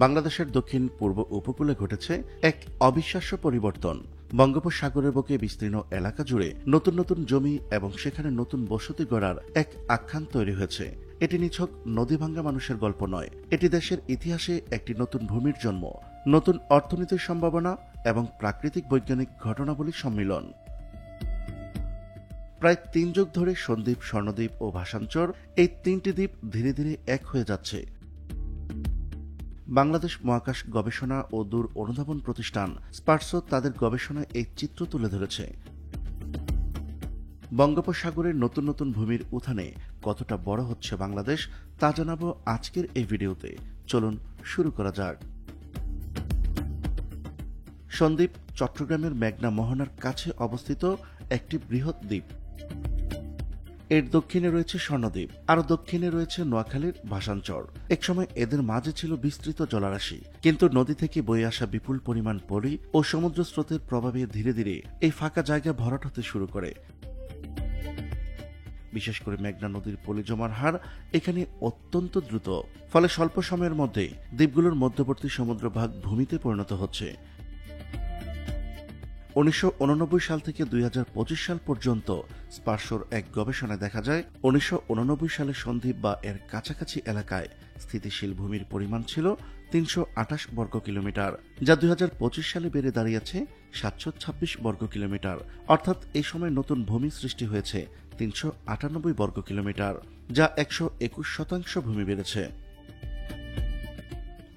বাংলাদেশের দক্ষিণ পূর্ব উপকূলে ঘটেছে এক অবিশ্বাস্য পরিবর্তন। বঙ্গোপসাগরের বুকে বিস্তীর্ণ এলাকা জুড়ে নতুন নতুন জমি এবং সেখানে নতুন বসতি গড়ার এক আখ্যান তৈরি হয়েছে। এটি নিছক নদী ভাঙ্গা মানুষের গল্প নয়, এটি দেশের ইতিহাসে একটি নতুন ভূমির জন্ম, নতুন অর্থনীতির সম্ভাবনা এবং প্রাকৃতিক বৈজ্ঞানিক ঘটনাবলীর সম্মিলন। প্রায় ৩ যুগ ধরে সন্দ্বীপ, স্বর্ণদ্বীপ ও ভাসানচর এই তিনটি দ্বীপ ধীরে ধীরে এক হয়ে যাচ্ছে। বাংলাদেশ মহাকাশ গবেষণা ও দূর অনুধাবন প্রতিষ্ঠান স্পারসো তাদের গবেষণায় এই চিত্র তুলে ধরেছে। বঙ্গোপসাগরের নতুন নতুন ভূমির উত্থানে কতটা বড় হচ্ছে বাংলাদেশ তা জানাবো আজকের এই ভিডিওতে। চলুন শুরু করা যাক। সন্দ্বীপ চট্টগ্রামের মেঘনা মোহনার কাছে অবস্থিত একটি বৃহৎ দ্বীপ। এর দক্ষিণে রয়েছে স্বর্ণদ্বীপ, আরো দক্ষিণে রয়েছে নোয়াখালীর ভাসানচর। একসময় এদের মাঝে ছিল বিস্তৃত জলরাশি, কিন্তু নদী থেকে বয়ে আসা বিপুল পরিমাণ পলি ও সমুদ্র স্রোতের প্রভাবে ধীরে ধীরে এই ফাঁকা জায়গা ভরাট হতে শুরু করে। বিশেষ করে মেঘনা নদীর পলি জমার হার এখানে অত্যন্ত দ্রুত, ফলে স্বল্প সময়ের মধ্যে দ্বীপগুলোর মধ্যবর্তী সমুদ্রভাগ ভূমিতে পরিণত হচ্ছে। ১৯৮৯ সাল থেকে ২০২৫ সাল পর্যন্ত স্পারসোর এক গবেষণায় দেখা যায় ১৯৮৯ সালে সন্দ্বীপ বা এর কাছাকাছি এলাকায় স্থিতিশীল ভূমির পরিমাণ ছিল ৩২৮ বর্গ কিলোমিটার, যা ২০২৫ সালে বেড়ে দাঁড়িয়েছে ৭২৬ বর্গ কিলোমিটার। অর্থাৎ এই সময় নতুন ভূমি সৃষ্টি হয়েছে ৩৯৮ বর্গ কিলোমিটার, যা ১২১% ভূমি বেড়েছে।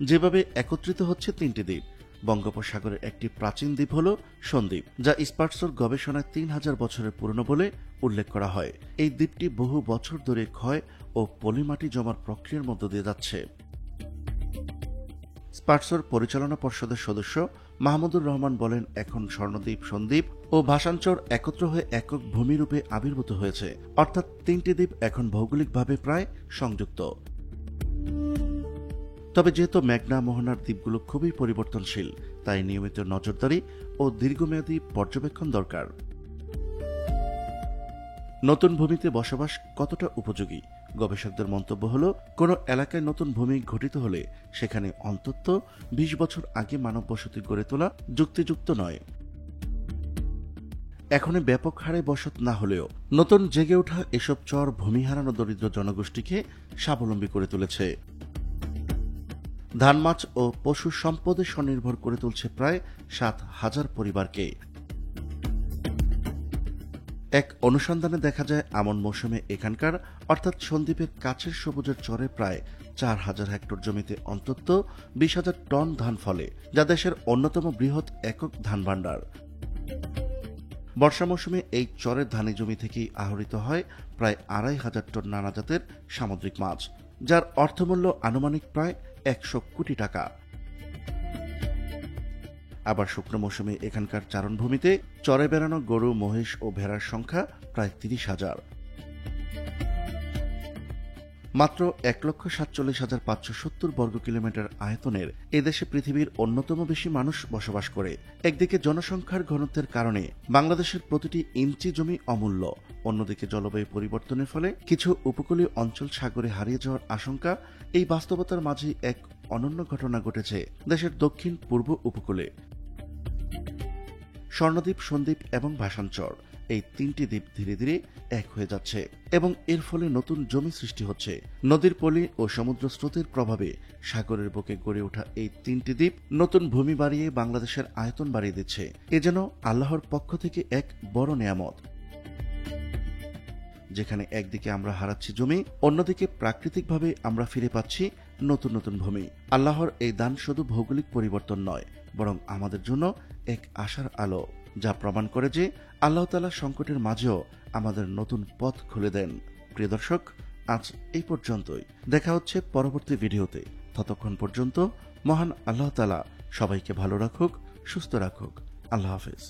যেভাবে একত্রিত হচ্ছে তিনটি দ্বীপ। বঙ্গোপসাগরের একটি প্রাচীন দ্বীপ হল সন্দ্বীপ, যা স্পারসোর গবেষণায় ৩,০০০ বছরের পুরনো বলে উল্লেখ করা হয়। এই দ্বীপটি বহু বছর ধরে ক্ষয় ও পলিমাটি জমার প্রক্রিয়ার মধ্য দিয়ে যাচ্ছে। স্পারসোর পরিচালনা পর্ষদের সদস্য মাহমুদুর রহমান বলেন, এখন স্বর্ণদ্বীপ, সন্দ্বীপ ও ভাসানচর একত্র হয়ে একক ভূমিরূপে আবির্ভূত হয়েছে। অর্থাৎ তিনটি দ্বীপ এখন ভৌগোলিকভাবে প্রায় সংযুক্ত। তবে যেহেতু মেঘনা মোহনার দ্বীপগুলো খুবই পরিবর্তনশীল, তাই নিয়মিত নজরদারি ও দীর্ঘমেয়াদী পর্যবেক্ষণ দরকার। নতুন ভূমিতে বসবাস কতটা উপযোগী? গবেষকদের মন্তব্য হল, কোনো এলাকায় নতুন ভূমি ঘটিত হলে সেখানে অন্তত ২০ বছর আগে মানব বসতি গড়ে তোলা যুক্তিযুক্ত নয়। এখনই ব্যাপক হারে বসত না হলেও নতুন জেগে ওঠা এসব চর ভূমি হারানো দরিদ্র জনগোষ্ঠীকে স্বাবলম্বী করে তুলেছে। ধান, মাছ ও পশু সম্পদে স্বনির্ভর করে তুলছে প্রায় ৭,০০০ পরিবারকে। এক অনুসন্ধানে দেখা যায়, আমন মৌসুমে এখানকার অর্থাৎ সন্দ্বীপের কাছের সবুজের চরে প্রায় ৪,০০০ হেক্টর জমিতে অন্তত ২০,০০০ টন ধান ফলে, যা দেশের অন্যতম বৃহৎ একক ধান ভাণ্ডার। বর্ষা মৌসুমে এই চরের ধানি জমি থেকেই আহরিত হয় প্রায় ২৫০০ টন নানা জাতের সামুদ্রিক মাছ, যার অর্থমূল্য আনুমানিক প্রায় ১০০ কোটি টাকা। আবার শুকনো মৌসুমে এখানকার চারণভূমিতে চরে বেড়ানো গরু, মহিষ ও ভেড়ার সংখ্যা প্রায় ৩০,০০০। মাত্র ১,৪৭,৫৭০ বর্গ কিলোমিটার আয়তনের এদেশে পৃথিবীর অন্যতম বেশি মানুষ বসবাস করে। একদিকে জনসংখ্যার ঘনত্বের কারণে বাংলাদেশের প্রতিটি ইঞ্চি জমি অমূল্য, অন্যদিকে জলবায়ু পরিবর্তনের ফলে কিছু উপকূলীয় অঞ্চল সাগরে হারিয়ে যাওয়ার আশঙ্কা। এই বাস্তবতার মাঝে এক অনন্য ঘটনা ঘটেছে দেশের দক্ষিণ পূর্ব উপকূলে। স্বর্ণদ্বীপ, সন্দ্বীপ এবং ভাসানচর এই তিনটি দ্বীপ ধীরে ধীরে এক হয়ে যাচ্ছে এবং এর ফলে নতুন জমি সৃষ্টি হচ্ছে। নদীর পলি ও সমুদ্র স্রোতের প্রভাবে সাগরের বুকে গড়ে ওঠা এই তিনটি দ্বীপ নতুন ভূমি বাড়িয়ে বাংলাদেশের আয়তন বাড়িয়ে দিচ্ছে। এ যেন আল্লাহর পক্ষ থেকে এক বড় নেয়ামত, যেখানে একদিকে আমরা হারাচ্ছি জমি, অন্যদিকে প্রাকৃতিকভাবে আমরা ফিরে পাচ্ছি নতুন নতুন ভূমি। আল্লাহর এই দান শুধু ভৌগোলিক পরিবর্তন নয়, বরং আমাদের জন্য এক আশার আলো, যা প্রমাণ করে যে আল্লাহ তাআলা সংকটের মাঝেও আমাদের নতুন পথ খুলে দেন। প্রিয় দর্শক, আজ এই পর্যন্তই। দেখা হচ্ছে পরবর্তী ভিডিওতে। ততক্ষণ পর্যন্ত মহান আল্লাহ তাআলা সবাইকে ভালো রাখুক, সুস্থ রাখুক। আল্লাহ হাফেজ।